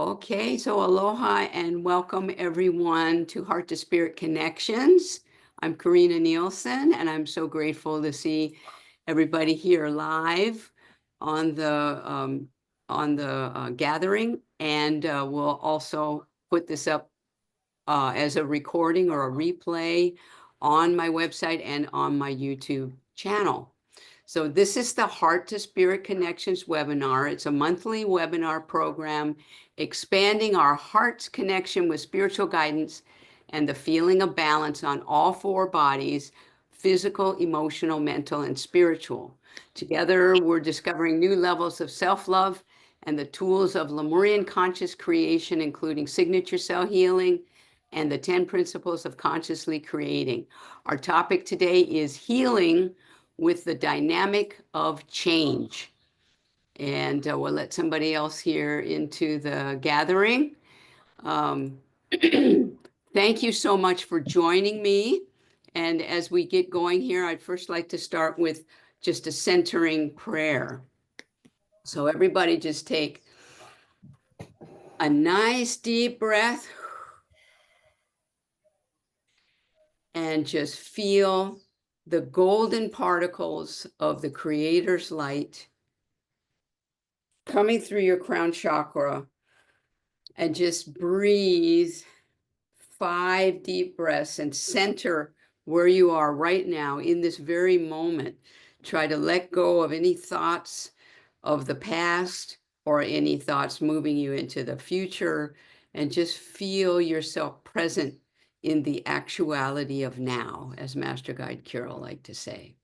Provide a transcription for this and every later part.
Okay, so aloha and welcome everyone to Heart to Spirit Connections. I'm KarinnaNielsen, and I'm so grateful to see everybody here live on the gathering. And we'll also put this up as a recording or a replay on my website and on my YouTube channel. So this is the Heart to Spirit Connections webinar. It's a monthly webinar program expanding our heart's connection with spiritual guidance and the feeling of balance on all four bodies: physical, emotional, mental, and spiritual. Together, we're discovering new levels of self-love and the tools of Lemurian conscious creation, including signature cell healing and the 10 principles of consciously creating. Our topic today is healing with the dynamic of change. And we'll let somebody else here into the gathering. Thank you so much for joining me. And as we get going here, I'd first like to start with just a centering prayer. So everybody just take a nice deep breath and just feel the golden particles of the Creator's light coming through your crown chakra, and just breathe 5 deep breaths and center where you are right now in this very moment. Try to let go of any thoughts of the past or any thoughts moving you into the future, and just feel yourself present in the actuality of now, as Master Guide Carol liked to say.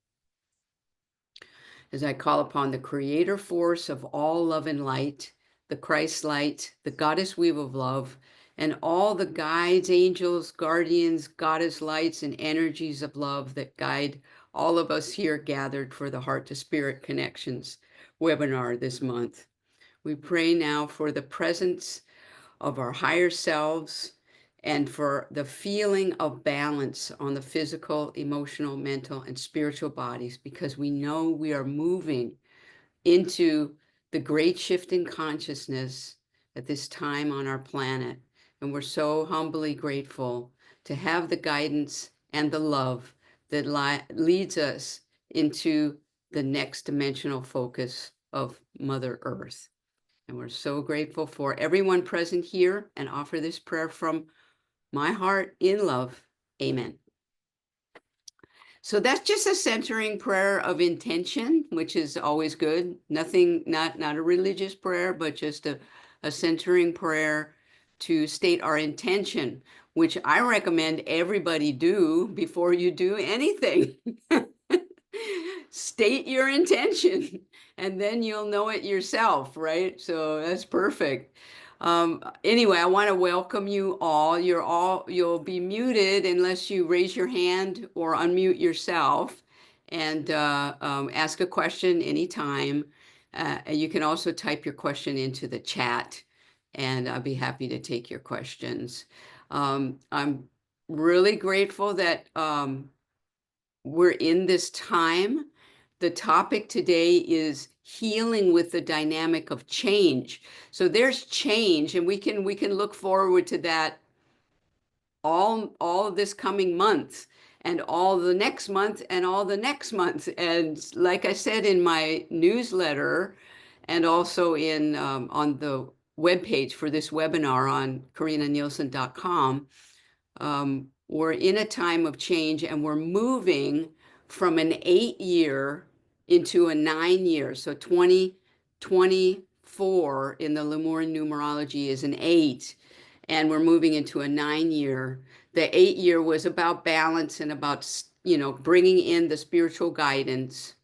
As I call upon the creator force of all love and light, the Christ light, the goddess weave of love, and all the guides, angels, guardians, goddess lights, and energies of love that guide all of us here gathered for the Heart to Spirit Connections webinar this month. We pray now for the presence of our higher selves and for the feeling of balance on the physical, emotional, mental, and spiritual bodies, because we know we are moving into the great shift in consciousness at this time on our planet. And we're so humbly grateful to have the guidance and the love that leads us into the next dimensional focus of Mother Earth. And we're so grateful for everyone present here, and offer this prayer from my heart in love. Amen. So that's just a centering prayer of intention, which is always good. Nothing, not a religious prayer, but just a centering prayer to state our intention, which I recommend everybody do before you do anything. State your intention, and then you'll know it yourself, right? So that's perfect. Anyway, I want to welcome you all. You'll be muted unless you raise your hand or unmute yourself, and ask a question anytime. You can also type your question into the chat, and I'll be happy to take your questions. I'm really grateful that we're in this time. The topic today is healing with the dynamic of change. So there's change, and we can look forward to that all of this coming month, and all the next month, and all the next month. And like I said in my newsletter, and also in on the webpage for this webinar on KarinnaNielsen.com, we're in a time of change, and we're moving from an 8-year into a 9-year. So 2024 in the Lemurian numerology is an 8, and we're moving into a 9-year. The 8-year was about balance and about, bringing in the spiritual guidance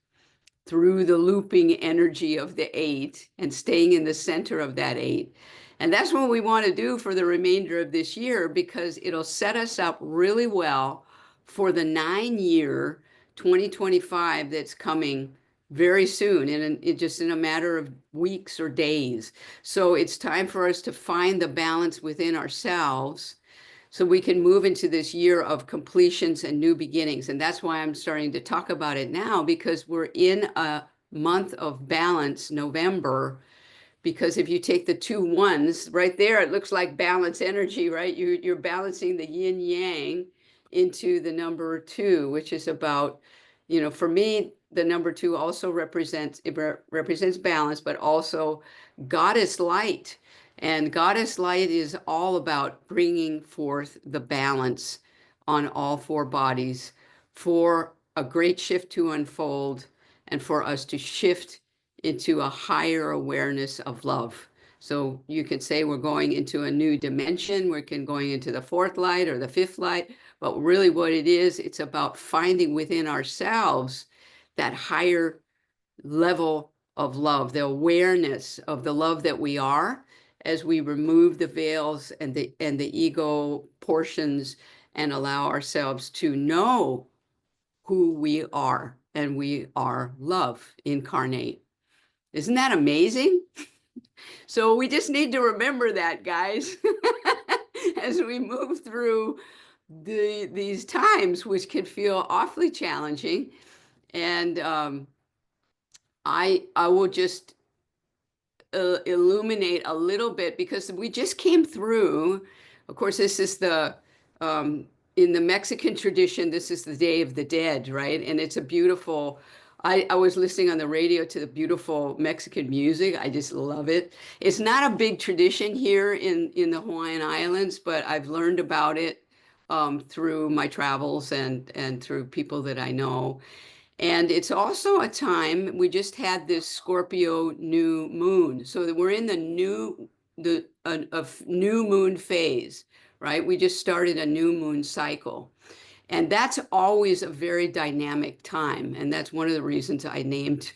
through the looping energy of the 8 and staying in the center of that 8. And that's what we want to do for the remainder of this year, because it'll set us up really well for the 9-year 2025 that's coming very soon, just in a matter of weeks or days. So it's time for us to find the balance within ourselves so we can move into this year of completions and new beginnings. And that's why I'm starting to talk about it now, because we're in a month of balance, November, because if you take the two ones right there, it looks like balance energy, right? You're balancing the yin yang into the number two, which is about, for me, the number two also represents balance, but also goddess light. And goddess light is all about bringing forth the balance on all four bodies for a great shift to unfold and for us to shift into a higher awareness of love. So you could say we're going into a new dimension, going into the fourth light or the fifth light, but really what it is, it's about finding within ourselves that higher level of love, the awareness of the love that we are, as we remove the veils and the ego portions and allow ourselves to know who we are, and we are love incarnate. Isn't that amazing? So we just need to remember that, guys, as we move through these times, which can feel awfully challenging. And I will just illuminate a little bit, because we just came through. Of course, this is in the Mexican tradition, this is the Day of the Dead, right? And it's a beautiful, I was listening on the radio to the beautiful Mexican music. I just love it. It's not a big tradition here in the Hawaiian Islands, but I've learned about it through my travels and through people that I know. And it's also a time, we just had this Scorpio new moon. So that we're in the new moon phase, right? We just started a new moon cycle. And that's always a very dynamic time. And that's one of the reasons I named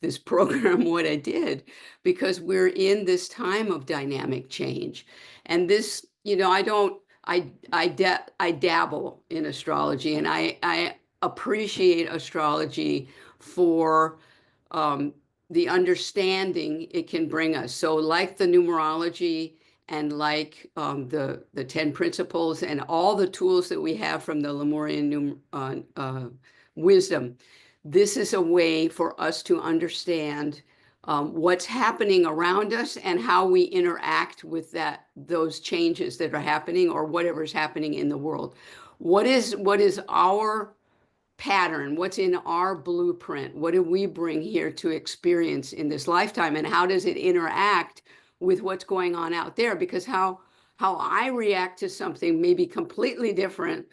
this program what I did, because we're in this time of dynamic change. And this, I dabble in astrology, and I appreciate astrology for the understanding it can bring us. So like the numerology and like the 10 principles and all the tools that we have from the Lemurian wisdom, this is a way for us to understand what's happening around us and how we interact with those changes that are happening, or whatever's happening in the world. What is our pattern? What's in our blueprint? What do we bring here to experience in this lifetime? And how does it interact with what's going on out there? Because how I react to something may be completely different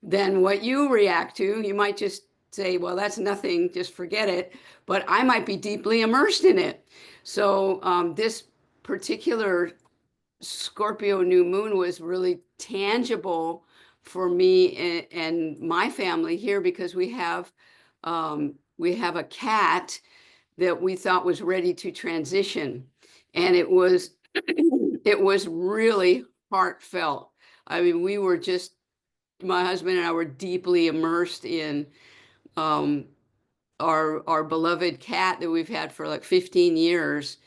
than what you react to. You might just say, well, that's nothing, just forget it. But I might be deeply immersed in it. So this particular Scorpio new moon was really tangible for me and my family here, because we have a cat that we thought was ready to transition, and it was it was really heartfelt. I mean, my husband and I were deeply immersed in our beloved cat that we've had for like 15 years,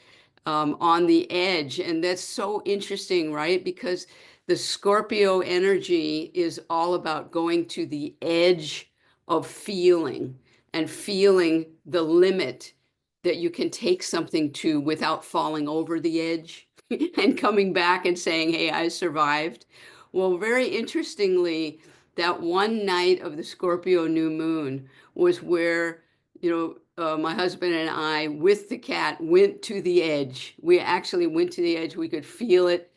on the edge. And that's so interesting, right? Because the Scorpio energy is all about going to the edge of feeling and feeling the limit that you can take something to without falling over the edge and coming back and saying, hey, I survived. Well, very interestingly, that one night of the Scorpio new moon was where, my husband and I, with the cat, went to the edge. We actually went to the edge. We could feel it.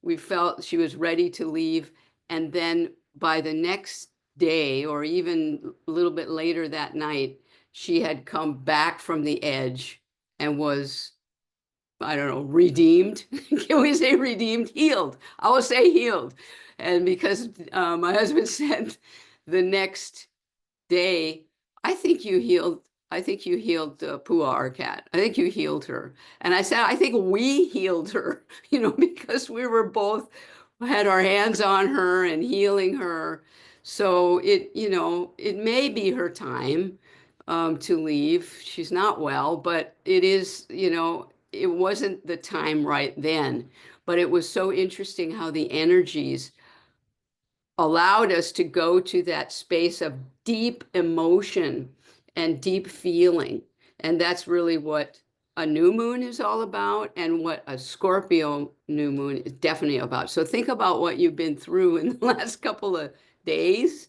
We felt she was ready to leave. And then by the next day, or even a little bit later that night, she had come back from the edge and was, I don't know, redeemed. Can we say redeemed? Healed. I will say healed. And because my husband said the next day, I think you healed Pua, our cat. I think you healed her. And I said, I think we healed her, because we were both had our hands on her and healing her. So it may be her time to leave. She's not well, but it is, it wasn't the time right then. But it was so interesting how the energies allowed us to go to that space of deep emotion and deep feeling. And that's really what a new moon is all about and what a Scorpio new moon is definitely about. So think about what you've been through in the last couple of days.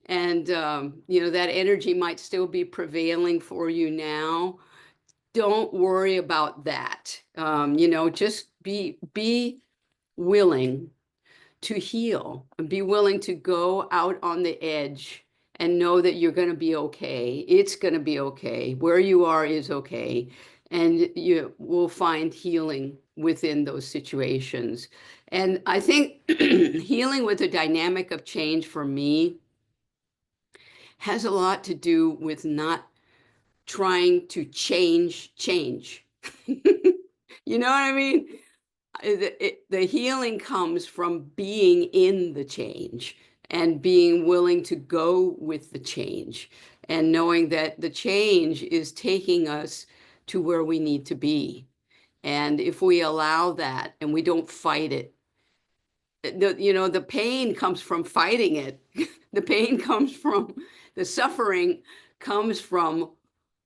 And, that energy might still be prevailing for you now. Don't worry about that. Just be willing to heal and be willing to go out on the edge and know that you're going to be okay. It's going to be okay. Where you are is okay. And you will find healing within those situations. And I think healing with the dynamic of change for me has a lot to do with not trying to change. You know what I mean? The healing comes from being in the change and being willing to go with the change and knowing that the change is taking us to where we need to be. And if we allow that and we don't fight it, the pain comes from fighting it. The pain comes from the suffering comes from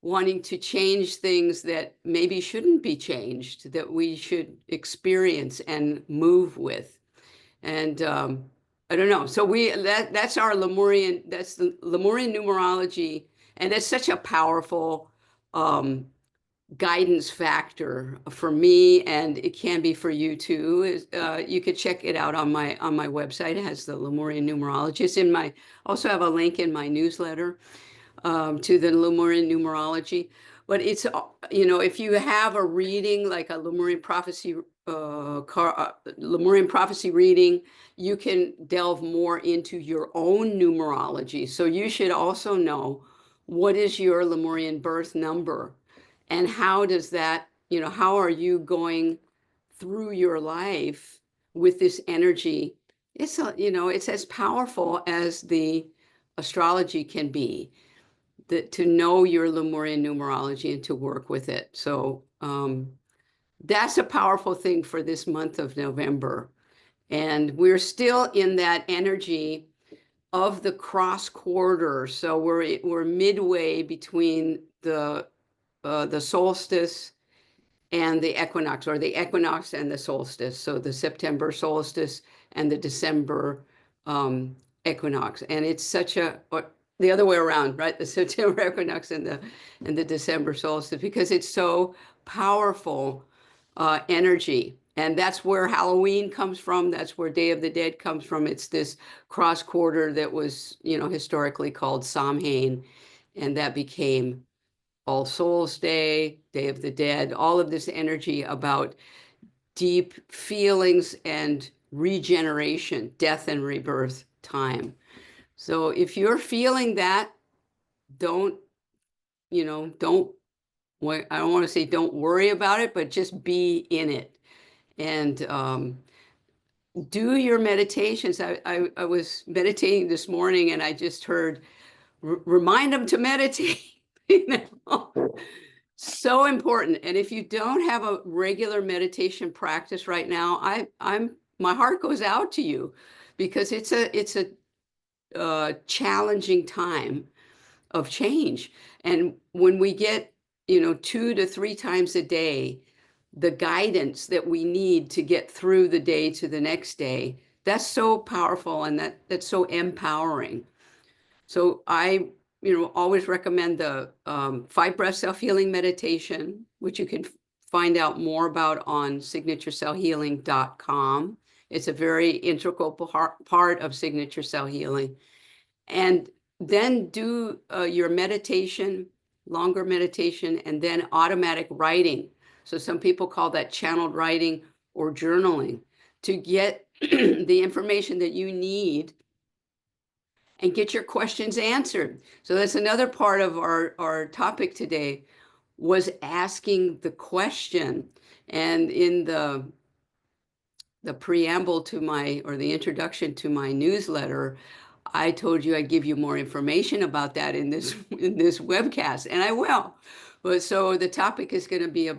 wanting to change things that maybe shouldn't be changed, that we should experience and move with. And I don't know. So that's our Lemurian, that's the Lemurian numerology. And it's such a powerful guidance factor for me, and it can be for you too. You could check it out on my website. It has the Lemurian numerology. It's in my, also have a link in my newsletter to the Lemurian numerology. But it's, if you have a reading like a Lemurian prophecy reading, you can delve more into your own numerology. So you should also know, what is your Lemurian birth number? And how does that, how are you going through your life with this energy? It's as powerful as the astrology can be, to know your Lemurian numerology and to work with it. So that's a powerful thing for this month of November. And we're still in that energy of the cross quarter. So we're midway between the solstice and the equinox, or the equinox and the solstice. So the September solstice and the December equinox. And it's such or the other way around, right? The September equinox and the December solstice, because it's so powerful energy. And that's where Halloween comes from. That's where Day of the Dead comes from. It's this cross quarter that was, historically called Samhain, and that became All Souls Day, Day of the Dead, all of this energy about deep feelings and regeneration, death and rebirth time. So if you're feeling that, don't, don't, I don't want to say don't worry about it, but just be in it. And do your meditations. I was meditating this morning and I just heard, remind them to meditate. So important. And if you don't have a regular meditation practice right now, my heart goes out to you, because it's a challenging time of change. And when we get, 2 to 3 times a day, the guidance that we need to get through the day to the next day, that's so powerful, and that's so empowering. So I, always recommend the 5-breath self-healing meditation, which you can find out more about on signaturecellhealing.com. It's a very integral part of signature cell healing. And then do your meditation, longer meditation, and then automatic writing. So some people call that channeled writing or journaling, to get the information that you need and get your questions answered. So that's another part of our topic today, was asking the question. And in the preamble to the introduction to my newsletter, I told you I'd give you more information about that in this webcast, and I will. But so the topic is going to be,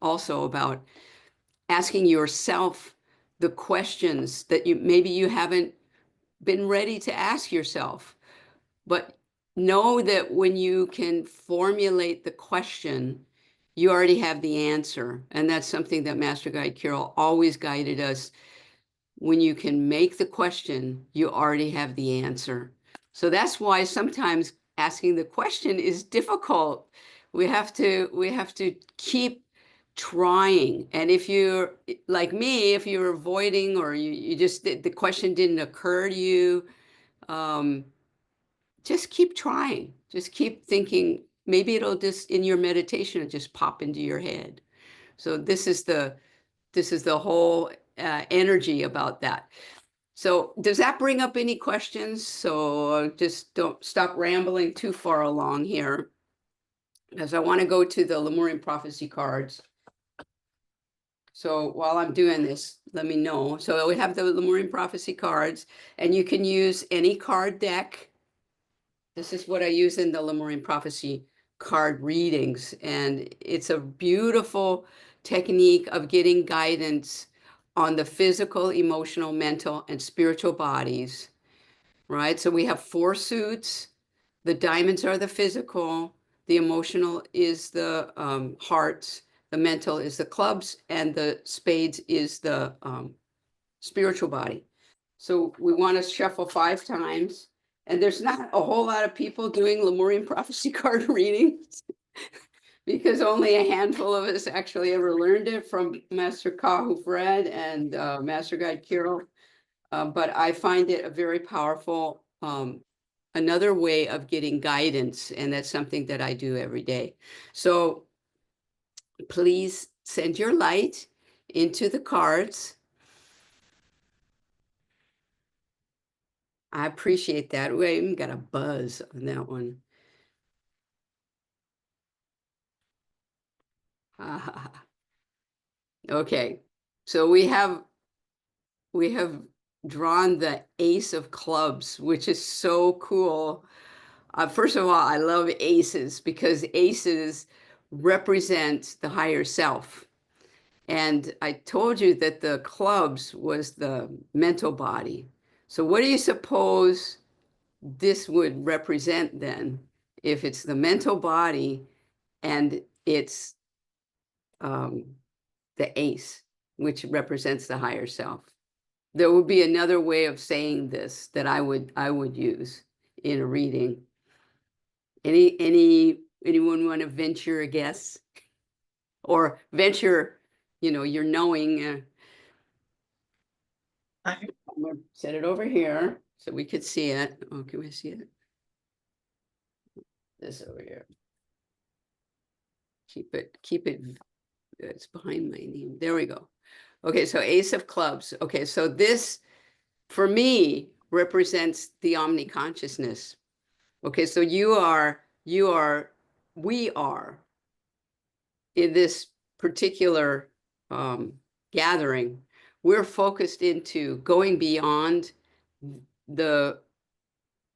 also about asking yourself the questions that maybe you haven't been ready to ask yourself. But know that when you can formulate the question, you already have the answer. And that's something that Master Guide Carol always guided us. When you can make the question, you already have the answer. So that's why sometimes asking the question is difficult. We have to keep trying. And if you're like me, if you're avoiding or you just the question didn't occur to you, um, just keep trying. Just keep thinking. Maybe it'll just in your meditation it'll just pop into your head. So this is the whole energy about that. So does that bring up any questions? So just don't stop rambling too far along here, as I want to go to the Lemurian prophecy cards. So while I'm doing this, let me know. So we have the Lemurian prophecy cards, and you can use any card deck. This is what I use in the Lemurian prophecy card readings, and it's a beautiful technique of getting guidance on the physical, emotional, mental, and spiritual bodies, right? So we have four suits. The diamonds are the physical, the emotional is the hearts, the mental is the clubs, and the spades is the spiritual body. So we want to shuffle 5 times. And there's not a whole lot of people doing Lemurian prophecy card readings because only a handful of us actually ever learned it from Master Kahu Fred and Master Guide Kirill. But I find it a very powerful, another way of getting guidance. And that's something that I do every day. So please send your light into the cards. I appreciate that. We even got a buzz on that one. Okay, so we have drawn the Ace of Clubs, which is so cool. First of all, I love aces because aces represent the higher self. And I told you that the clubs was the mental body. So what do you suppose this would represent then? If it's the mental body and it's um, the ace, which represents the higher self. There would be another way of saying this that I would use in a reading. Anyone want to venture a guess or venture, you're knowing. I'm gonna set it over here so we could see it. Oh, can we see it? This over here. Keep it. It's behind my name. There we go. Okay, so Ace of Clubs. Okay, so this for me represents the omni-consciousness. Okay, so we are in this particular gathering, we're focused into going beyond the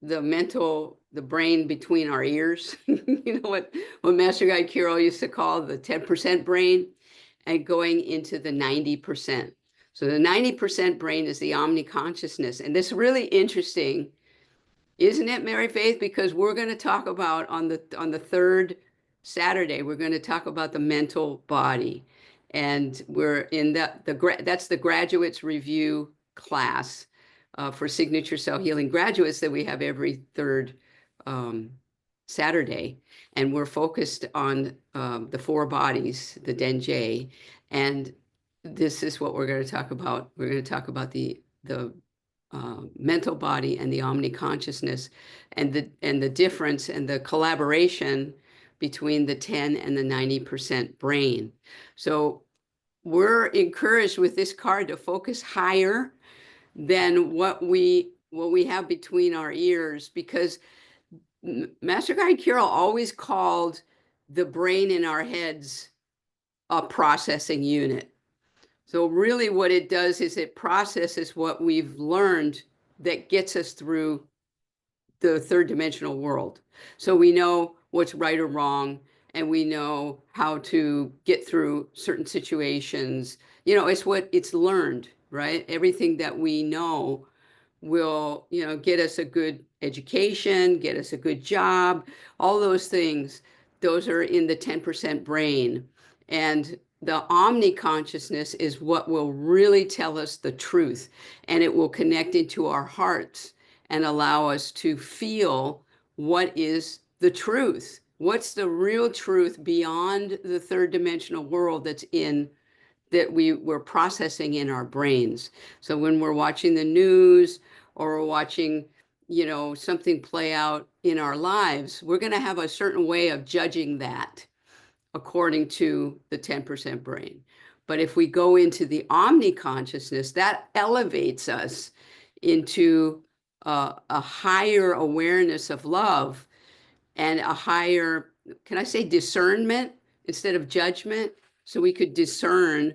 the brain between our ears. You know what Master Guy Kirill used to call the 10% brain, and going into the 90%. So the 90% brain is the omni-consciousness. And this is really interesting, isn't it, Mary Faith? Because we're going to talk about on the third Saturday, we're going to talk about the mental body. And we're in that's the graduates review class for signature cell healing graduates that we have every third Saturday. And we're focused on the four bodies, the Denjay. And this is what we're going to talk about. We're going to talk about the mental body and the omni-consciousness, and the difference and the collaboration between the 10 and the 90% brain. So we're encouraged with this card to focus higher than what we have between our ears, because Master Guide Kirill always called the brain in our heads a processing unit. So really what it does is it processes what we've learned that gets us through the third dimensional world. So we know what's right or wrong, and we know how to get through certain situations. It's learned, right? Everything that we know will, get us a good education, get us a good job, all those things those are in the 10% brain. And the omni consciousness is what will really tell us the truth. And it will connect into our hearts and allow us to feel what is the truth. What's the real truth beyond the third dimensional world that we're processing in our brains. So when we're watching the news or we're watching, something play out in our lives, we're going to have a certain way of judging that according to the 10% brain. But if we go into the omni consciousness, that elevates us into a higher awareness of love and a higher, can I say discernment instead of judgment? So we could discern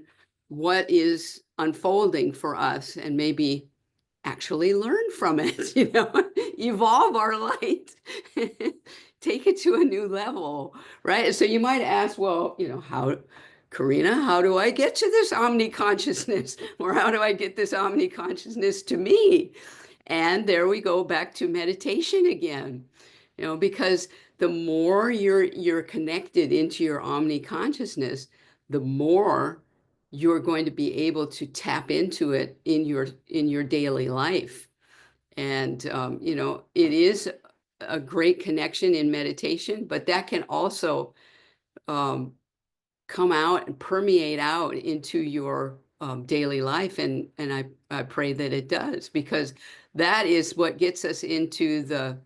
what is unfolding for us and maybe actually learn from it, evolve our light, take it to a new level, right? So you might ask, well, Karinna, how do I get to this omni consciousness? Or how do I get this omni consciousness to me? And there we go back to meditation again, because the more you're connected into your omni consciousness, the more you're going to be able to tap into it in your daily life. And it is a great connection in meditation, but that can also come out and permeate out into your daily life. And I pray that it does, because that is what gets us into the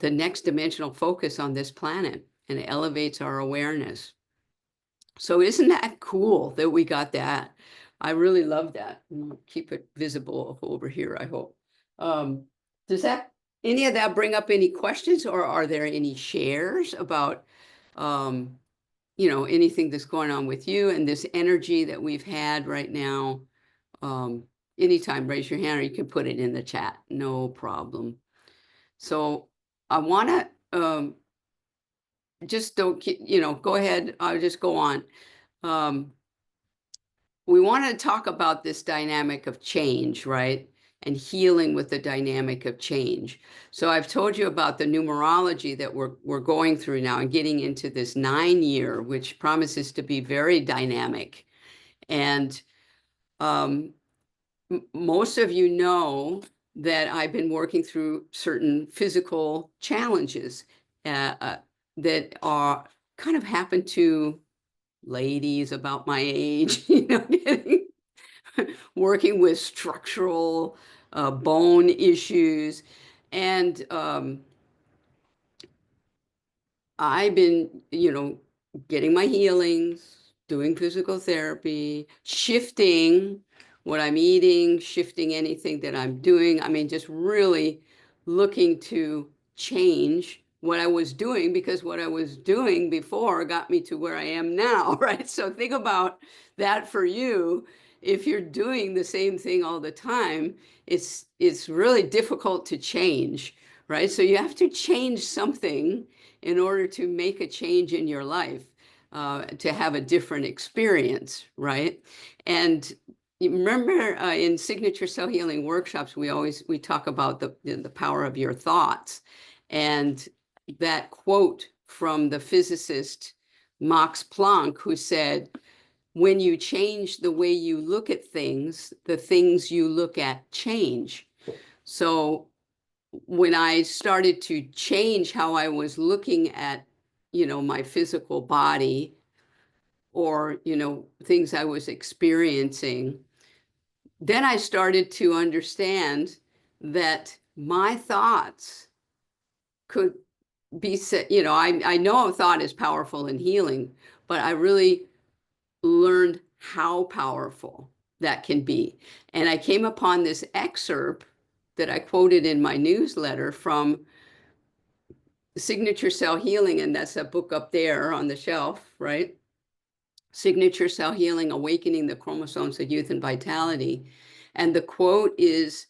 next dimensional focus on this planet and elevates our awareness. So isn't that cool that we got that? I really love that. Keep it visible over here, I hope. Does any of that bring up any questions, or are there any shares about anything that's going on with you and this energy that we've had right now? Anytime, raise your hand, or you can put it in the chat, no problem. So I want to just don't, go ahead. I'll just go on. We want to talk about this dynamic of change, right? And healing with the dynamic of change. So I've told you about the numerology that we're going through now and getting into this 9-year, which promises to be very dynamic. And most of you know that I've been working through certain physical challenges that are kind of happen to ladies about my age, working with structural bone issues. And I've been, getting my healings, doing physical therapy, shifting what I'm eating, shifting anything that I'm doing. I mean, just really looking to change what I was doing, because what I was doing before got me to where I am now, right? So think about that for you. If you're doing the same thing all the time, it's really difficult to change, right? So you have to change something in order to make a change in your life, to have a different experience, right? And you remember in signature cell healing workshops, we talk about the power of your thoughts. And that quote from the physicist Max Planck, who said, when you change the way you look at things, the things you look at change. So when I started to change how I was looking at, my physical body, or, things I was experiencing, then I started to understand that my thoughts could be set, I know a thought is powerful in healing, but I really learned how powerful that can be. And I came upon this excerpt that I quoted in my newsletter from Signature Cell Healing, and that's a book up there on the shelf, right? Signature Cell Healing, Awakening the Chromosomes of Youth and Vitality. And the quote is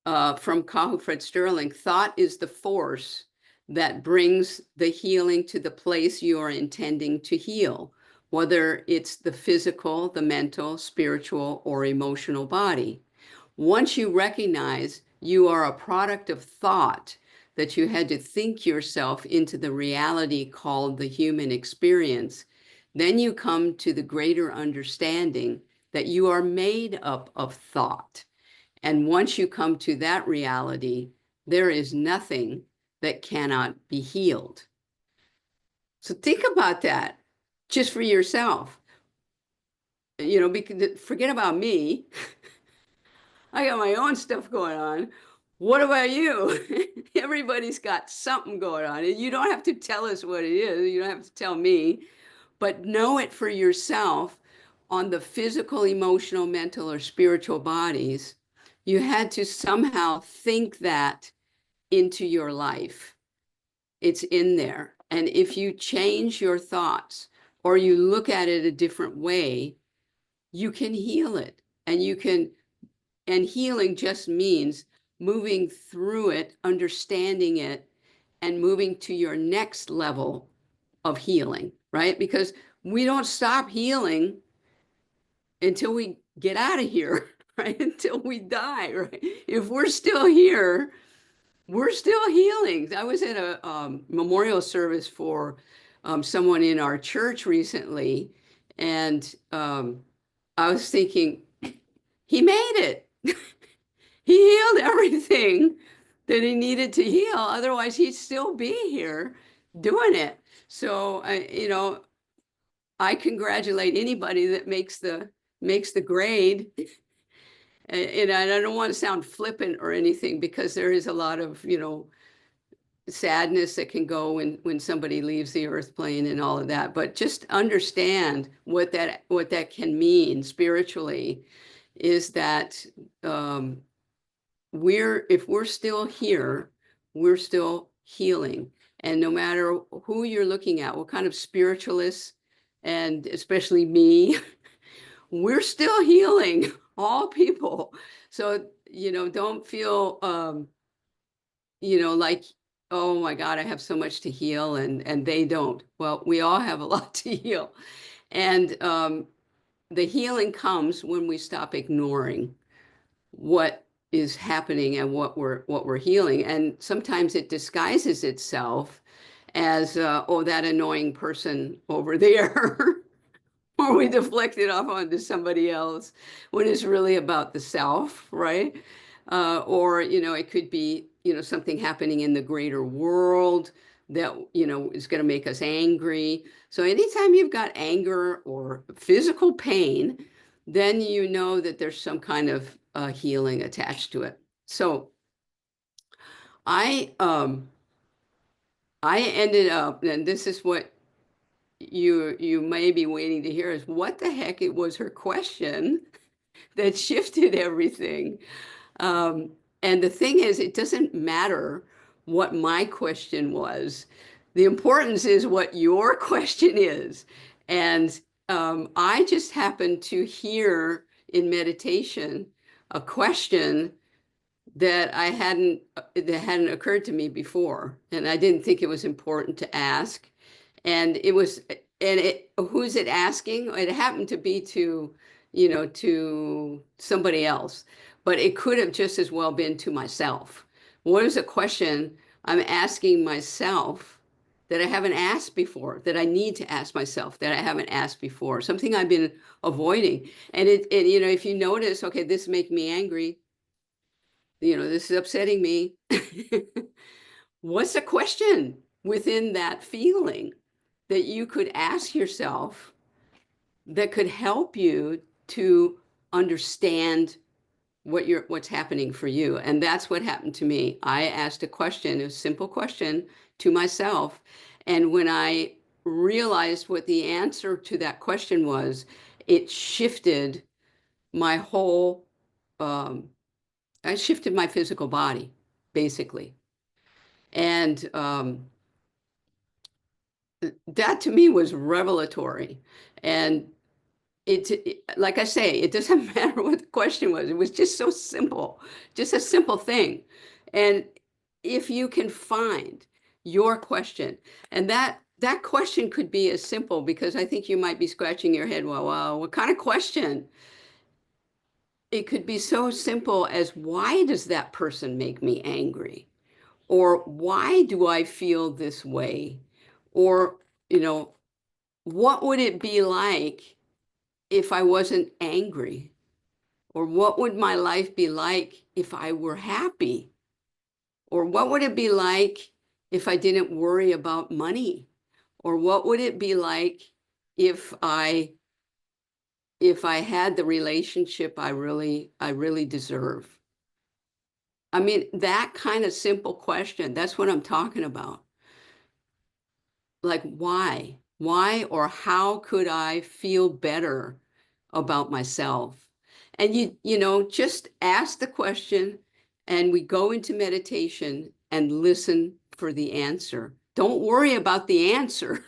from Kahu Fred Sterling: thought is the force that brings the healing to the place you are intending to heal, whether it's the physical, the mental, spiritual, or emotional body. Once you recognize you are a product of thought, that you had to think yourself into the reality called the human experience, then you come to the greater understanding that you are made up of thought. And once you come to that reality, there is nothing that cannot be healed. So think about that just for yourself. Because forget about me. I got my own stuff going on. What about you? Everybody's got something going on. And you don't have to tell us what it is. You don't have to tell me, but know it for yourself on the physical, emotional, mental, or spiritual bodies. You had to somehow think that into your life. It's in there. And if you change your thoughts or you look at it a different way, you can heal it. And healing just means moving through it, understanding it, and moving to your next level of healing, right? Because we don't stop healing until we get out of here, right? Until we die, right? If we're still here, we're still healing. I was at a memorial service for someone in our church recently, and I was thinking, he made it. He healed everything that he needed to heal. Otherwise, he'd still be here doing it. So, I congratulate anybody that makes the grade. And I don't want to sound flippant or anything, because there is a lot of, sadness that can go when somebody leaves the earth plane and all of that. But just understand what that can mean spiritually is that if we're still here, we're still healing. And no matter who you're looking at, what kind of spiritualists, and especially me, we're still healing, all people. So, don't feel, like, oh my God, I have so much to heal and they don't. Well, we all have a lot to heal. And the healing comes when we stop ignoring what is happening and what we're healing. And sometimes it disguises itself as, oh, that annoying person over there. Or we deflect it off onto somebody else when it's really about the self, right? Or, it could be, something happening in the greater world that, is going to make us angry. So anytime you've got anger or physical pain, then you know that there's some kind of healing attached to it. So I ended up, and this is what you may be waiting to hear, is what the heck it was her question that shifted everything. And the thing is, it doesn't matter what my question was. The importance is what your question is. And I just happened to hear in meditation a question that hadn't occurred to me before, and I didn't think it was important to ask. And who's it asking? It happened to be to somebody else, but it could have just as well been to myself. What is a question I'm asking myself that I haven't asked before, that I need to ask myself, that I haven't asked before, something I've been avoiding? And if you notice, okay, this makes me angry, this is upsetting me. What's a question within that feeling that you could ask yourself that could help you to understand what's happening for you? And that's what happened to me. I asked a simple question to myself. And when I realized what the answer to that question was, it shifted my whole, I shifted my physical body, basically. And that to me was revelatory. And like I say, it doesn't matter what the question was. It was just so simple, just a simple thing. And if you can find your question, and that question could be as simple, because I think you might be scratching your head, well, what kind of question? It could be so simple as, why does that person make me angry? Or why do I feel this way? Or, what would it be like if I wasn't angry? Or what would my life be like if I were happy? Or what would it be like if I didn't worry about money? Or what would it be like if I had the relationship I really deserve? I mean, that kind of simple question, that's what I'm talking about. Like, why? Why or how could I feel better about myself? And just ask the question, and we go into meditation and listen for the answer. Don't worry about the answer.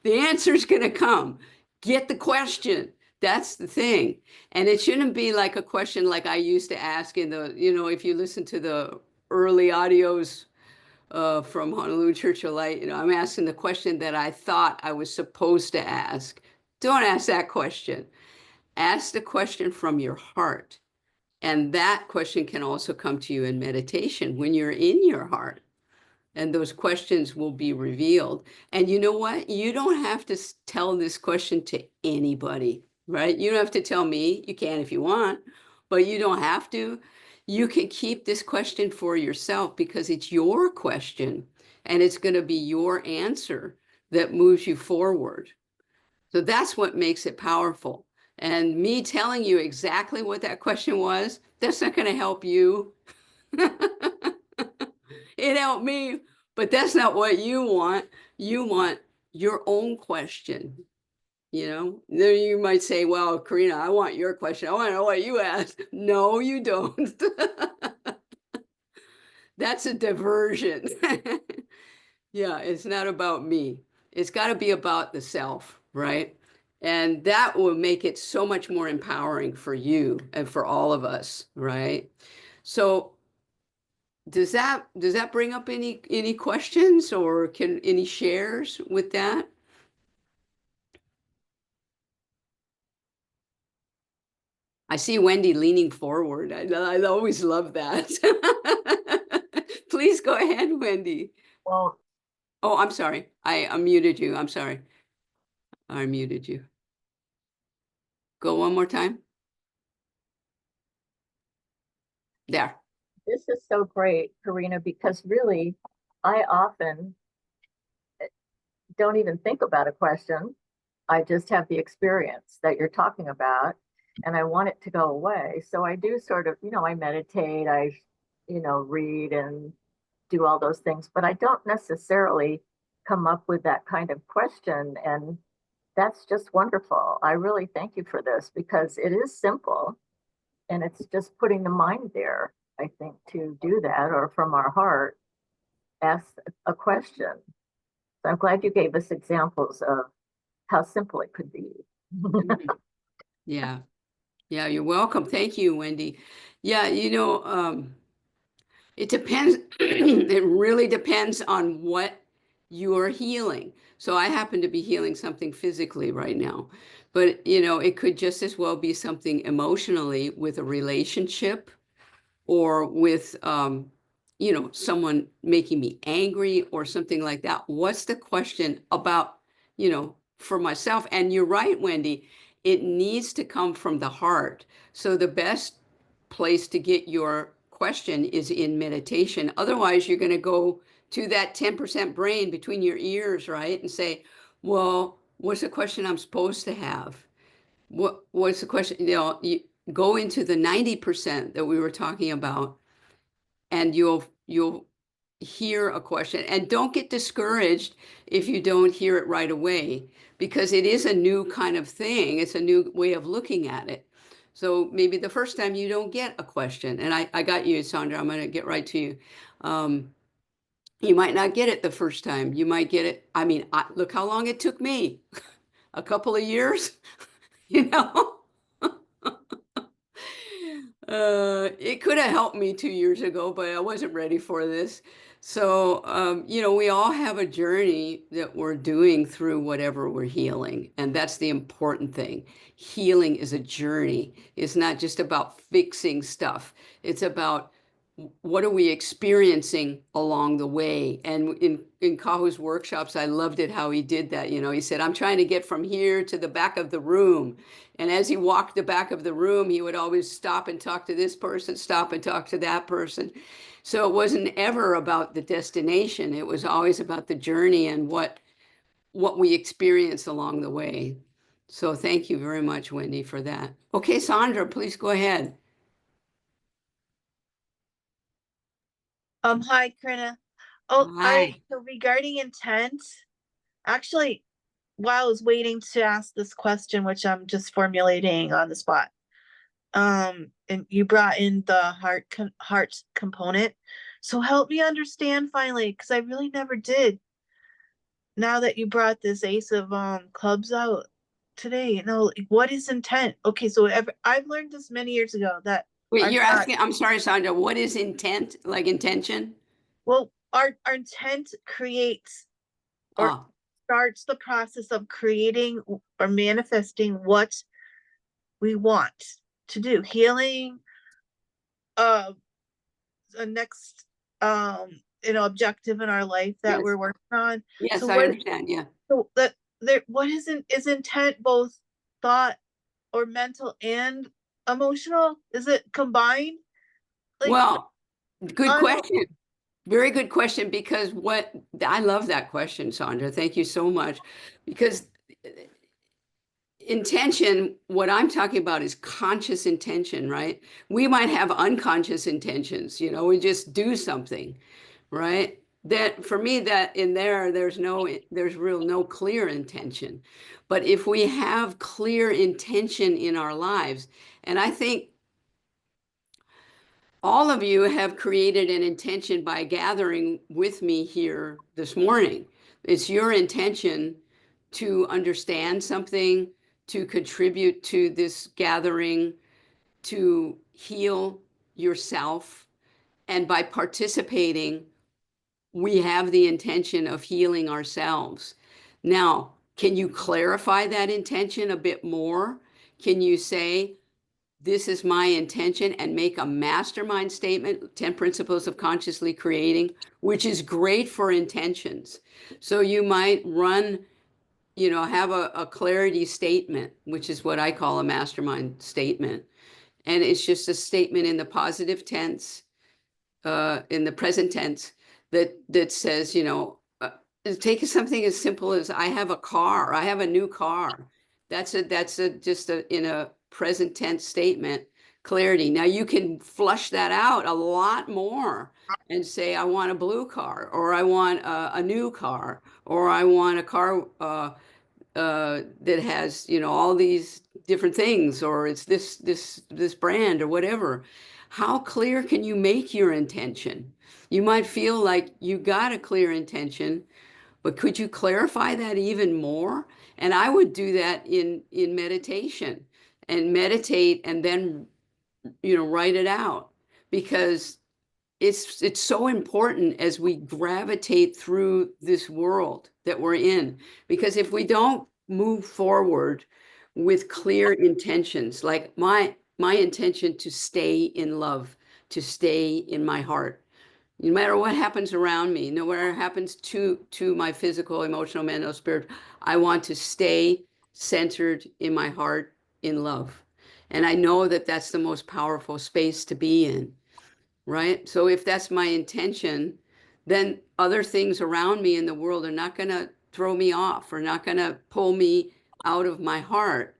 The answer is going to come. Get the question. That's the thing. And it shouldn't be like a question like I used to ask if you listen to the early audios from Honolulu Church of Light, I'm asking the question that I thought I was supposed to ask. Don't ask that question. Ask the question from your heart. And that question can also come to you in meditation when you're in your heart. And those questions will be revealed. And you know what? You don't have to tell this question to anybody, right? You don't have to tell me. You can if you want, but you don't have to. You can keep this question for yourself because it's your question and it's going to be your answer that moves you forward. So that's what makes it powerful. And me telling you exactly what that question was, that's not going to help you. It helped me, but that's not what you want. You want your own question. Then you might say, well, Karinna, I want your question. I want to know what you asked. No, you don't. That's a diversion. Yeah, it's not about me. It's got to be about the self, right? And that will make it so much more empowering for you and for all of us, right? So does that bring up any questions or can any shares with that? I see Wendy leaning forward. I always love that. Please go ahead, Wendy. Well, Oh, I'm sorry. I unmuted you. I'm sorry. I muted you. Go one more time. There. this is so great, Karinna, because really, I often don't even think about a question. I just have the experience that you're talking about, and I want it to go away. So I do sort of, I meditate, read and do all those things, but I don't necessarily come up with that kind of question. And that's just wonderful. I really thank you for this because it is simple. And it's just putting the mind there, I think, to do that, or from our heart, ask a question. So I'm glad you gave us examples of how simple it could be. Yeah. Yeah, you're welcome. Thank you, Wendy. Yeah, it depends. It really depends on what you're healing. So I happen to be healing something physically right now, but it could just as well be something emotionally with a relationship or with someone making me angry or something like that. What's the question about, for myself? And you're right, Wendy, it needs to come from the heart. So the best place to get your question is in meditation. Otherwise, you're going to go to that 10% brain between your ears, right? And say, well, what's the question I'm supposed to have? What's the question? You go into the 90% that we were talking about, and you'll hear a question. And don't get discouraged if you don't hear it right away, because it is a new kind of thing. It's a new way of looking at it. So maybe the first time you don't get a question, and I got you, Sandra. I'm going to get right to you. You might not get it the first time. You might get it. I mean, look how long it took me. A couple of years, you know. It could have helped me 2 years ago, but I wasn't ready for this. So, we all have a journey that we're doing through whatever we're healing. And that's the important thing. Healing is a journey. It's not just about fixing stuff. It's about what are we experiencing along the way? And in Kahu's workshops, I loved it how he did that. You know, he said, I'm trying to get from here to the back of the room. And as he walked the back of the room, he would always stop and talk to this person, stop and talk to that person. So it wasn't ever about the destination. It was always about the journey and what we experience along the way. So thank you very much, Wendy, for that. Okay, Sandra, please go ahead. Hi, Corinna. Oh, Hi. so regarding intent, actually, while I was waiting to ask this question, which I'm just formulating on the spot, and you brought in the heart component. So help me understand finally, because I really never did. Now that you brought this Ace of Clubs out today, what is intent? Okay, so I've learned this many years ago that Wait, our you're thought, asking, I'm sorry, Sandra, what is intent? Like intention? well, our intent creates or Oh, starts the process of creating or manifesting what we want to do. Healing, uh, a next objective in our life that yes. we're working on. Yes, So I what understand. Yeah. so that there what is intent both thought or mental and emotional? Is it combined? Like Well, good I don't question. Very good question because what I love that question, Sandra. Thank you so much. Because intention, what I'm talking about is conscious intention, right? We might have unconscious intentions, you know, we just do something, right? That for me, that in there, there's real no clear intention. But if we have clear intention in our lives, and I think all of you have created an intention by gathering with me here this morning. It's your intention to understand something, to contribute to this gathering, to heal yourself. And by participating, we have the intention of healing ourselves. Now, can you clarify that intention a bit more? Can you say, this is my intention, and make a mastermind statement, 10 principles of consciously creating, which is great for intentions. So you might run, you know, have a clarity statement, which is what I call a mastermind statement. And it's just a statement in the positive tense, in the present tense, that says, you know, take something as simple as I have a car, I have a new car. That's just in a present tense statement, clarity. Now you can flush that out a lot more and say, I want a blue car, or I want a new car, or I want a car that has, you know, all these different things, or it's this brand or whatever. How clear can you make your intention? You might feel like you got a clear intention, but could you clarify that even more? And I would do that in meditation, and meditate and then, you know, write it out, because it's so important as we gravitate through this world that we're in. Because if we don't move forward with clear intentions, like my intention to stay in love, to stay in my heart, no matter what happens around me, no matter what happens to my physical, emotional, mental, spirit, I want to stay centered in my heart, in love. And I know that that's the most powerful space to be in, right? So if that's my intention, then other things around me in the world are not going to throw me off, or not going to pull me out of my heart.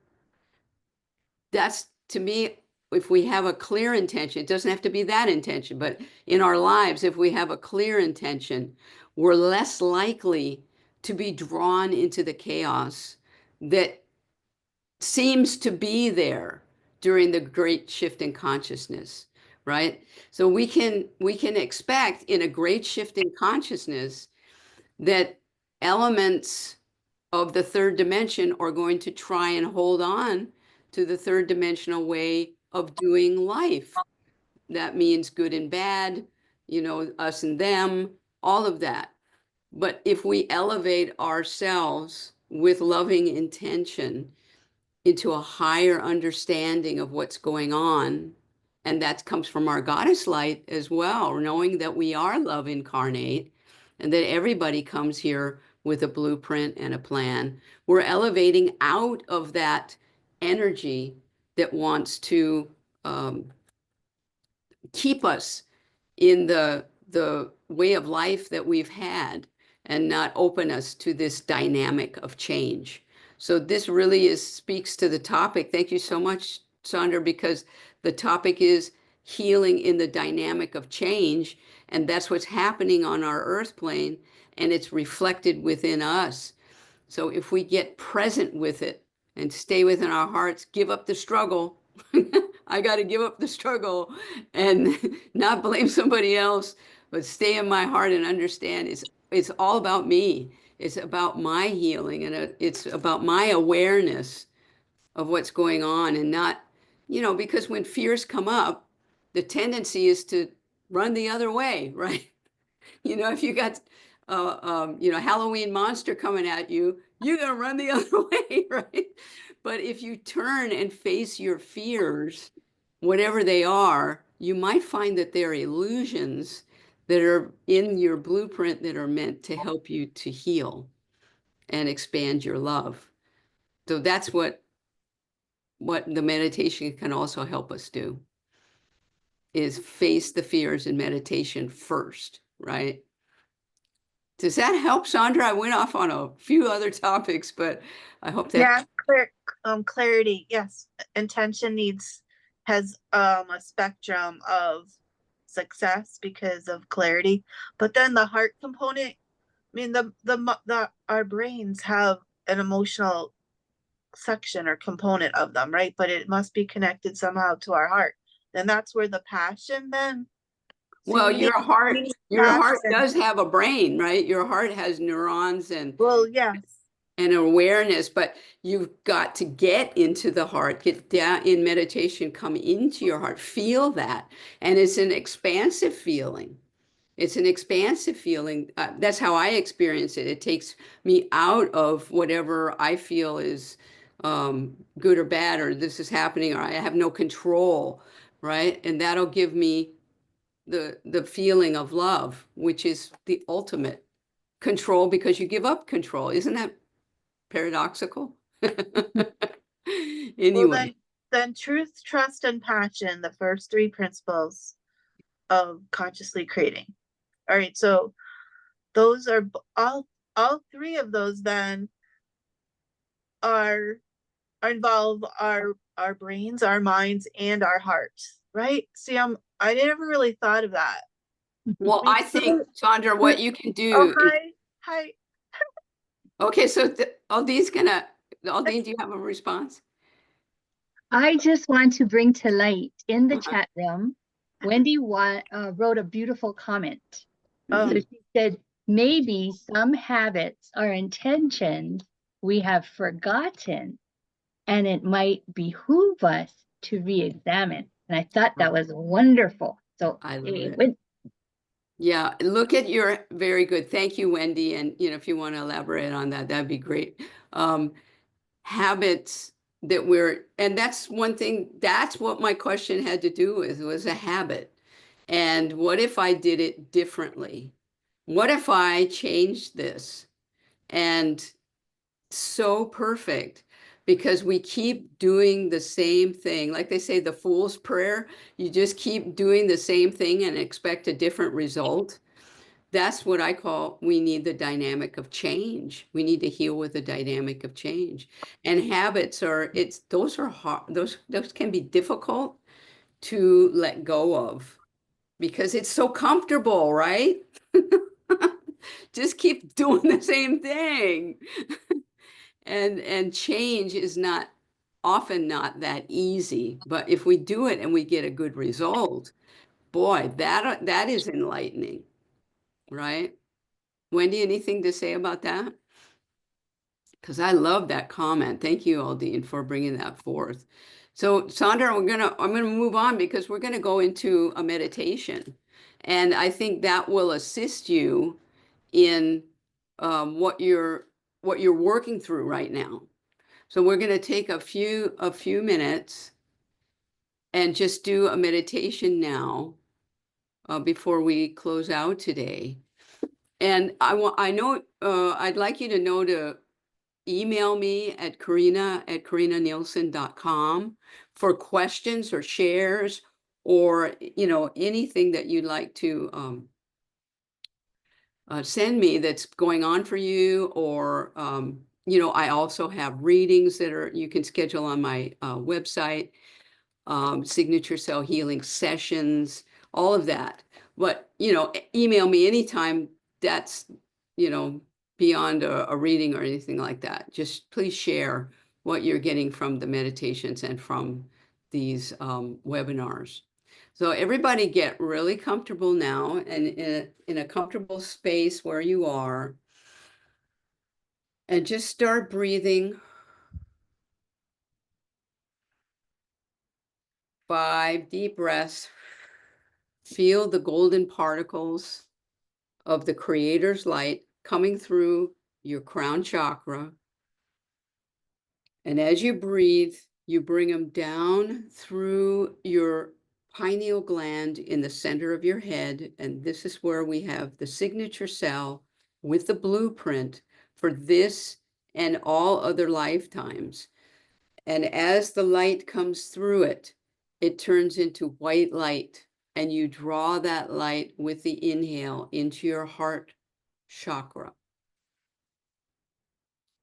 That's, to me, if we have a clear intention, it doesn't have to be that intention, but in our lives, if we have a clear intention, we're less likely to be drawn into the chaos that seems to be there during the great shift in consciousness, right? So we can expect in a great shift in consciousness that elements of the third dimension are going to try and hold on to the third dimensional way of doing life. That means good and bad, you know, us and them, all of that. But if we elevate ourselves with loving intention into a higher understanding of what's going on, And that comes from our goddess light as well, knowing that we are love incarnate and that everybody comes here with a blueprint and a plan. We're elevating out of that energy that wants to keep us in the way of life that we've had and not open us to this dynamic of change. So this really speaks to the topic. Thank you so much, Sandra, because the topic is healing in the dynamic of change, and that's what's happening on our earth plane, and it's reflected within us. So if we get present with it and stay within our hearts, give up the struggle. I got to give up the struggle and not blame somebody else, but stay in my heart and understand it's all about me. It's about my healing, and it's about my awareness of what's going on, and not, because when fears come up, the tendency is to run the other way, right? If you got, Halloween monster coming at you, you're going to run the other way, right? But if you turn and face your fears, whatever they are, you might find that they're illusions that are in your blueprint that are meant to help you to heal and expand your love. So that's what the meditation can also help us do, is face the fears in meditation first, right? Does that help, Sandra? I went off on a few other topics, but I hope that. Yeah, clarity. Yes, intention has a spectrum of success because of clarity, but then the heart component. I mean, our brains have an emotional section or component of them, right? But it must be connected somehow to our heart. Then that's where the passion then. Well, we need your heart passion. does have a brain, right? Your heart has neurons and Yes. and awareness, but you've got to get into the heart, get down in meditation, come into your heart, feel that. And it's an expansive feeling. It's an expansive feeling. That's how I experience it. It takes me out of whatever I feel is good or bad, or this is happening, or I have no control, right? And that'll give me the feeling of love, which is the ultimate control, because you give up control. Isn't that paradoxical? Well, Anyway. then truth, trust, and passion, the first three principles of consciously creating. All right, so those are all three of those then are involve our brains, our minds, and our hearts, right? See, I never really thought of that. Well, I think, Sandra, what you can do. Hi. Okay, so Aldine, do you have a response? I just want to bring to light in the chat room, Wendy wrote a beautiful comment. So she said, maybe some habits or intentions we have forgotten, and it might behoove us to re-examine. And I thought that was wonderful. So I love it. Yeah, very good. Thank you, Wendy. And if you want to elaborate on that, that'd be great. Habits and that's one thing, that's what my question had to do with, was a habit. And what if I did it differently? What if I changed this? And so perfect, because we keep doing the same thing. Like they say, the fool's prayer, you just keep doing the same thing and expect a different result. That's what I call, we need the dynamic of change. We need to heal with the dynamic of change. And habits those are hard, those can be difficult to let go of, because it's so comfortable, right? Just keep doing the same thing. And change is often not that easy, but if we do it and we get a good result, boy, that is enlightening, right? Wendy, anything to say about that? Because I love that comment. Thank you, Aldine, for bringing that forth. So, Sandra, I'm gonna move on, because we're gonna go into a meditation, and I think that will assist you in what you're working through right now. So we're going to take a few minutes and just do a meditation now before we close out today. And I'd like you to know to email me at KarinnaNielsen.com for questions or shares, or, anything that you'd like to send me that's going on for you. Or, I also have readings that you can schedule on my website, signature cell healing sessions, all of that. But, email me anytime. That's, beyond a reading or anything like that. Just please share what you're getting from the meditations and from these webinars. So everybody get really comfortable now, and in a comfortable space where you are, and just start breathing 5 deep breaths. Feel the golden particles of the Creator's light coming through your crown chakra. And as you breathe, you bring them down through your pineal gland in the center of your head. And this is where we have the signature cell with the blueprint for this and all other lifetimes. And as the light comes through it, it turns into white light. And you draw that light with the inhale into your heart chakra.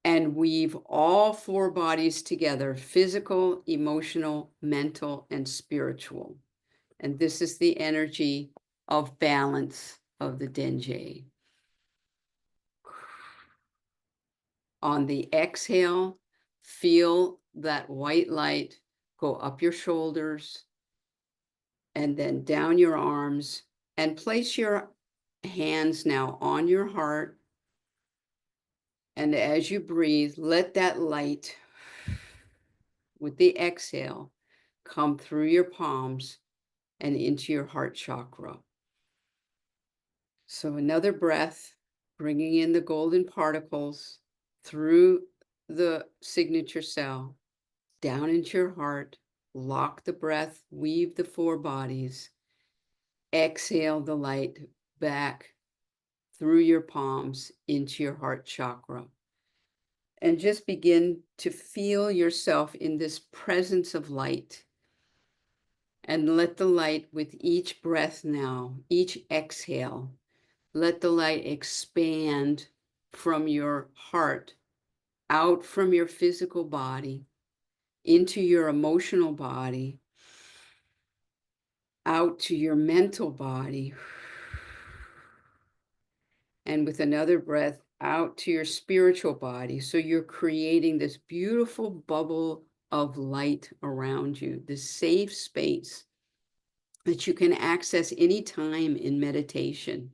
And weave all 4 bodies together: physical, emotional, mental, and spiritual. And this is the energy of balance of the Denjie. On the exhale, feel that white light go up your shoulders and then down your arms, and place your hands now on your heart. And as you breathe, let that light with the exhale come through your palms and into your heart chakra. So another breath, bringing in the golden particles through the signature cell, down into your heart. Lock the breath, weave the 4 bodies. Exhale the light back through your palms into your heart chakra. And just begin to feel yourself in this presence of light. And let the light with each breath now, each exhale, let the light expand from your heart, out from your physical body, into your emotional body, out to your mental body, and with another breath, out to your spiritual body. So you're creating this beautiful bubble of light around you, this safe space that you can access anytime in meditation.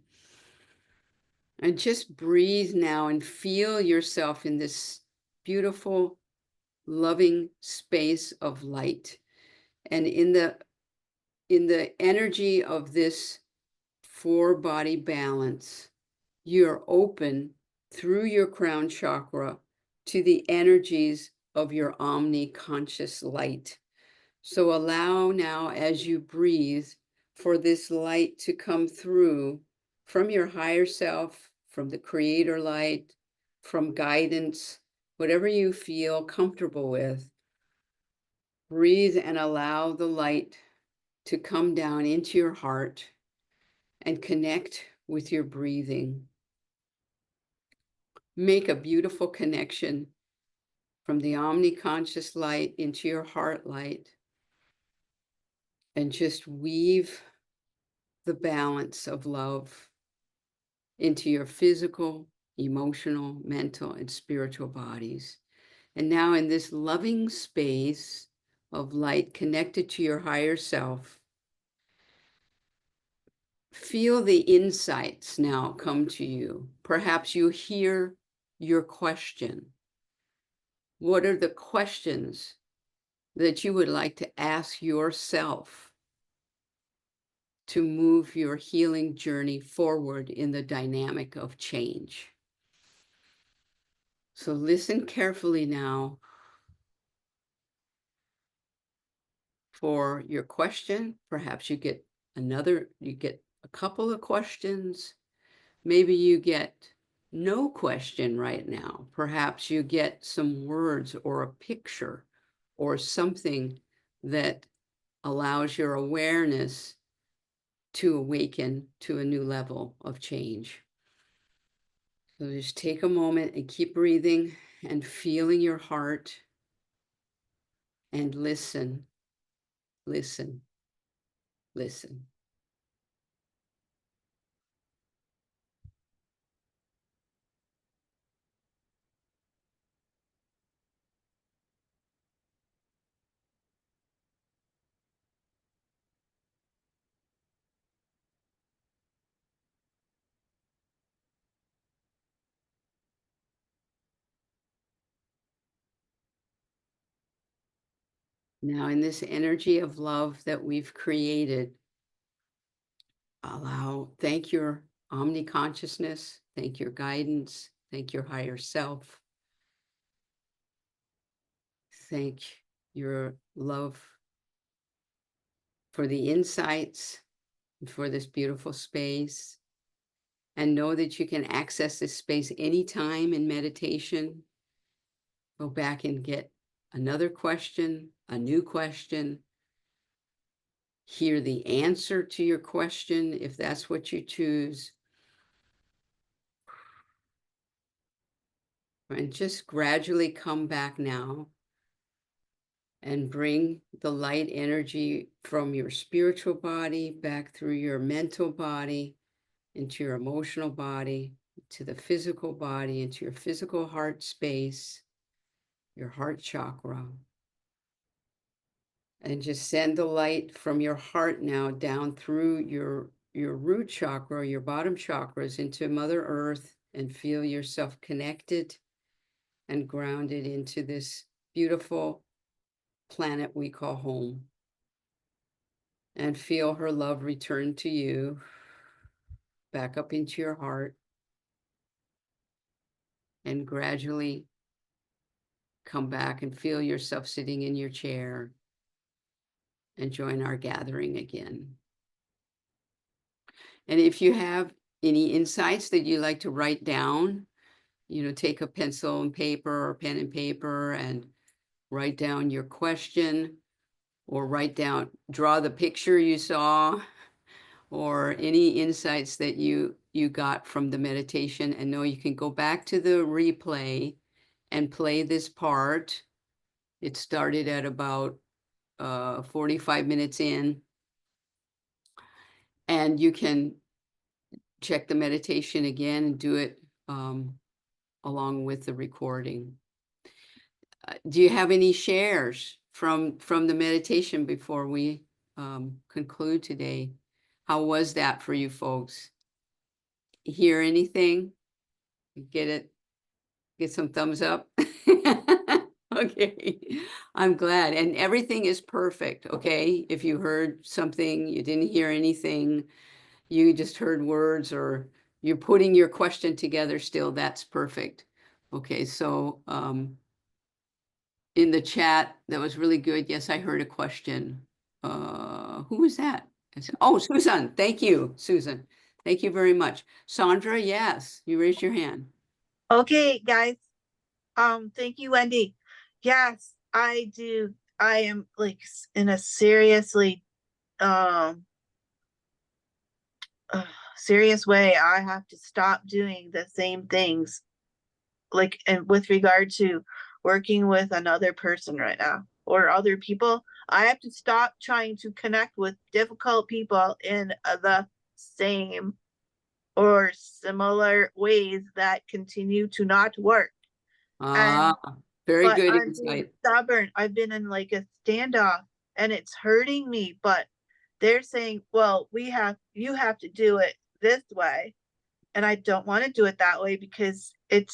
And just breathe now and feel yourself in this beautiful, loving space of light. And in the energy of this 4-body balance, you're open through your crown chakra to the energies of your omni-conscious light. So allow now, as you breathe, for this light to come through from your higher self, from the Creator light, from guidance, whatever you feel comfortable with. Breathe and allow the light to come down into your heart and connect with your breathing. Make a beautiful connection from the omni-conscious light into your heart light, and just weave the balance of love into your physical, emotional, mental, and spiritual bodies. And now in this loving space of light connected to your higher self, feel the insights now come to you. Perhaps you hear your question. What are the questions that you would like to ask yourself to move your healing journey forward in the dynamic of change? So listen carefully now for your question. Perhaps you get a couple of questions. Maybe you get no question right now. Perhaps you get some words or a picture or something that allows your awareness to awaken to a new level of change. So just take a moment and keep breathing and feeling your heart and listen, listen, listen. Now, in this energy of love that we've created, thank your omni-consciousness, thank your guidance, thank your higher self, thank your love for the insights and for this beautiful space. And know that you can access this space anytime in meditation. Go back and get another question, a new question. Hear the answer to your question if that's what you choose. And just gradually come back now and bring the light energy from your spiritual body back through your mental body, into your emotional body, to the physical body, into your physical heart space, your heart chakra. And just send the light from your heart now down through your root chakra, your bottom chakras, into Mother Earth, and feel yourself connected and grounded into this beautiful planet we call home. And feel her love return to you, back up into your heart, and gradually come back and feel yourself sitting in your chair and join our gathering again. And if you have any insights that you like to write down, take a pencil and paper or pen and paper and write down your question, or draw the picture you saw, or any insights that you got from the meditation, and know you can go back to the replay and play this part. It started at about 45 minutes in, and you can check the meditation again and do it along with the recording. Do you have any shares from the meditation before we conclude today? How was that for you folks? Hear anything? Get it? Get some thumbs up? Okay, I'm glad. And everything is perfect, okay? If you heard something, you didn't hear anything, you just heard words, or you're putting your question together still, that's perfect. Okay, so in the chat, that was really good. Yes, I heard a question. Who was that? Oh, Susan. Thank you, Susan. Thank you very much. Sandra, yes, you raised your hand. Okay, guys. Thank you, Wendy. Yes, I do. I am like in a seriously, serious way. I have to stop doing the same things, like, and with regard to working with another person right now or other people. I have to stop trying to connect with difficult people in the same or similar ways that continue to not work. Very But good I'm being insight. stubborn. I've been in like a standoff and it's hurting me, but they're saying, well, you have to do it this way. And I don't want to do it that way because it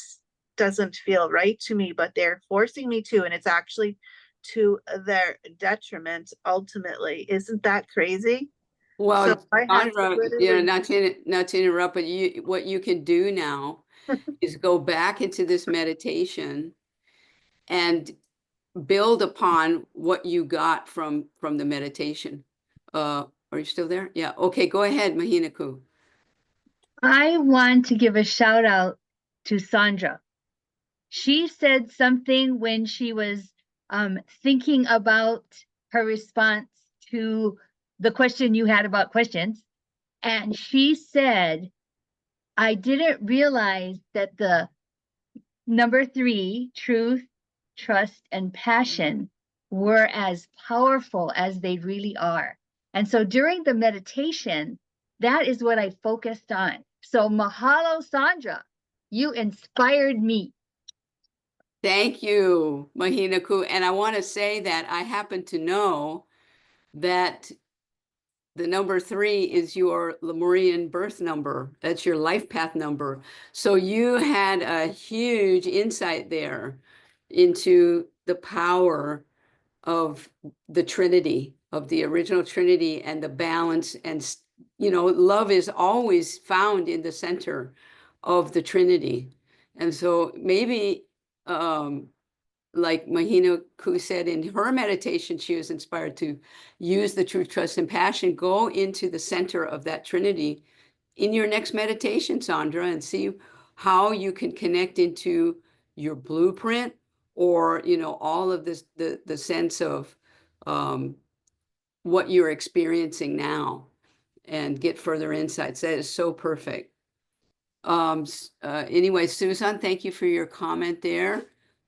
doesn't feel right to me, but they're forcing me to, and it's actually to their detriment ultimately. Isn't that crazy? Well, So I have to Sandra, literally not to interrupt, but what you can do now is go back into this meditation and build upon what you got from the meditation. Are you still there? Yeah. Okay, go ahead, Mahinaku. I want to give a shout out to Sandra. She said something when she was thinking about her response to the question you had about questions. And she said, I didn't realize that the number 3, truth, trust, and passion, were as powerful as they really are. And so during the meditation, that is what I focused on. So mahalo, Sandra, you inspired me. Thank you, Mahinaku. And I want to say that I happen to know that the number 3 is your Lemurian birth number. That's your life path number. So you had a huge insight there into the power of the Trinity, of the original Trinity, and the balance. And, love is always found in the center of the Trinity. And so maybe, like Mahina Ku said in her meditation, she was inspired to use the truth, trust, and passion. Go into the center of that Trinity in your next meditation, Sandra, and see how you can connect into your blueprint, or all of this, the sense of what you're experiencing now, and get further insights. That is so perfect. Anyway, Susan, thank you for your comment there.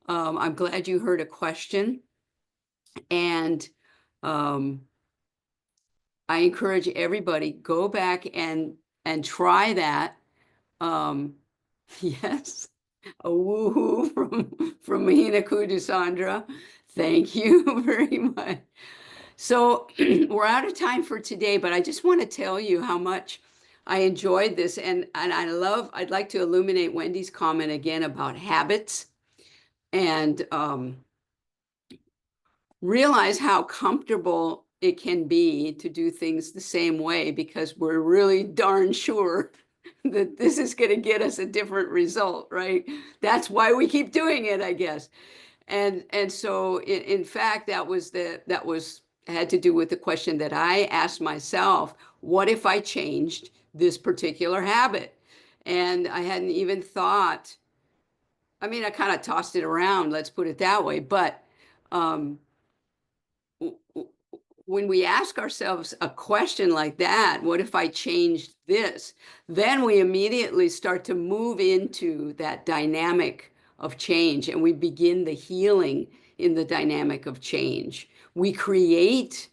I'm glad you heard a question, and I encourage everybody, go back and try that. Yes, a woohoo from Mahina Kudusandra. Thank you very much. So we're out of time for today, but I just want to tell you how much I enjoyed this, and I'd like to illuminate Wendy's comment again about habits, and realize how comfortable it can be to do things the same way, because we're really darn sure that this is going to get us a different result, right? That's why we keep doing it, I guess. And so in fact, that had to do with the question that I asked myself: what if I changed this particular habit? And I hadn't even thought, I mean, I kind of tossed it around, let's put it that way. But when we ask ourselves a question like that, what if I changed this? Then we immediately start to move into that dynamic of change, and we begin the healing in the dynamic of change. We create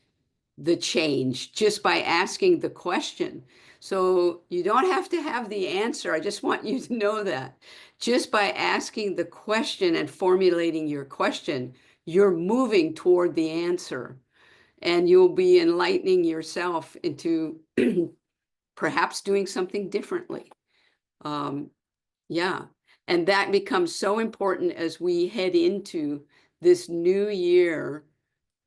the change just by asking the question. So you don't have to have the answer. I just want you to know that. Just by asking the question and formulating your question, you're moving toward the answer. And you'll be enlightening yourself into perhaps doing something differently. Yeah. And that becomes so important as we head into this new year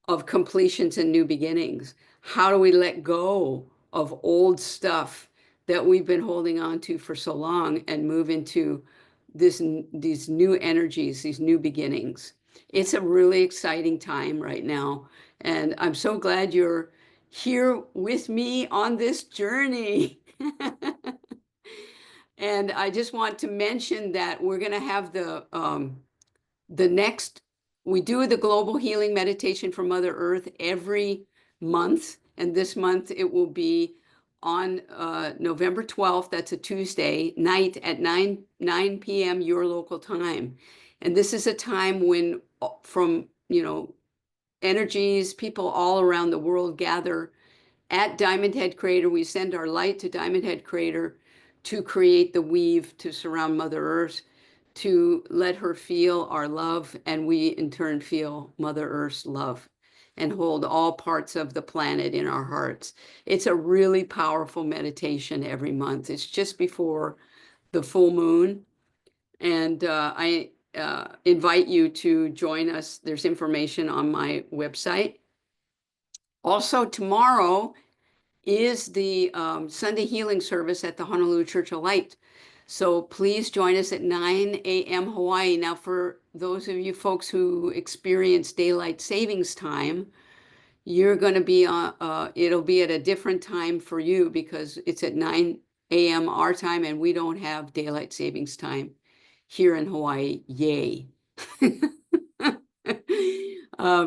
of completions and new beginnings. How do we let go of old stuff that we've been holding on to for so long, and move into these new energies, these new beginnings? It's a really exciting time right now. And I'm so glad you're here with me on this journey. And I just want to mention that we're going to have we do the global healing meditation for Mother Earth every month. And this month it will be on November 12th. That's a Tuesday night at 9 p.m. your local time. And this is a time when from, energies, people all around the world gather at Diamond Head Crater. We send our light to Diamond Head Crater to create the weave to surround Mother Earth, to let her feel our love, and we in turn feel Mother Earth's love, and hold all parts of the planet in our hearts. It's a really powerful meditation every month. It's just before the full moon. And I invite you to join us. There's information on my website. Also, tomorrow is the Sunday healing service at the Honolulu Church of Light. So please join us at 9 a.m. Hawaii. Now, for those of you folks who experience daylight savings time, you're going to be it'll be at a different time for you because it's at 9 a.m. our time, and we don't have daylight savings time here in Hawaii. Yay.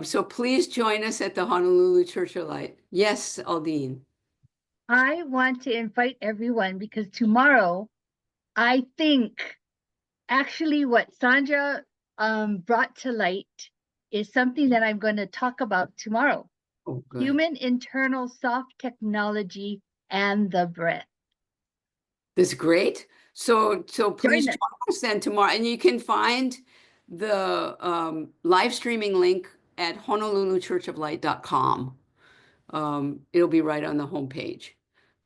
So please join us at the Honolulu Church of Light. Yes, Aldine. I want to invite everyone because tomorrow, I think actually what Sandra brought to light is something that I'm going to talk about tomorrow. Oh, good. Human internal soft technology and the breath. That's great. So please Join join us then tomorrow, and you can find the live streaming link at honoluluchurchoflight.com. It'll be right on the homepage.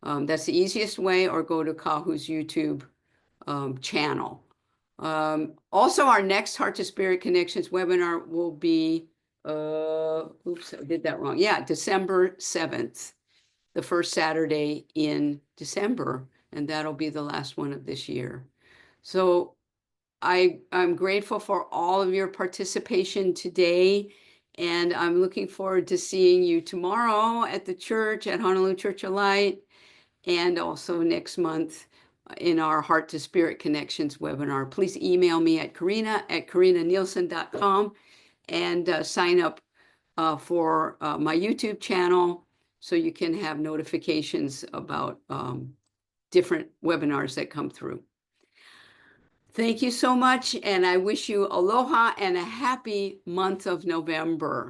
That's the easiest way, or go to Kahu's YouTube channel. Also, our next Heart to Spirit Connections webinar will be, oops, I did that wrong. Yeah, December 7th, the first Saturday in December, and that'll be the last one of this year. So I'm grateful for all of your participation today, and I'm looking forward to seeing you tomorrow at the church at Honolulu Church of Light, and also next month in our Heart to Spirit Connections webinar. Please email me at KarinnaNielsen.com and sign up for my YouTube channel so you can have notifications about different webinars that come through. Thank you so much, and I wish you aloha and a happy month of November.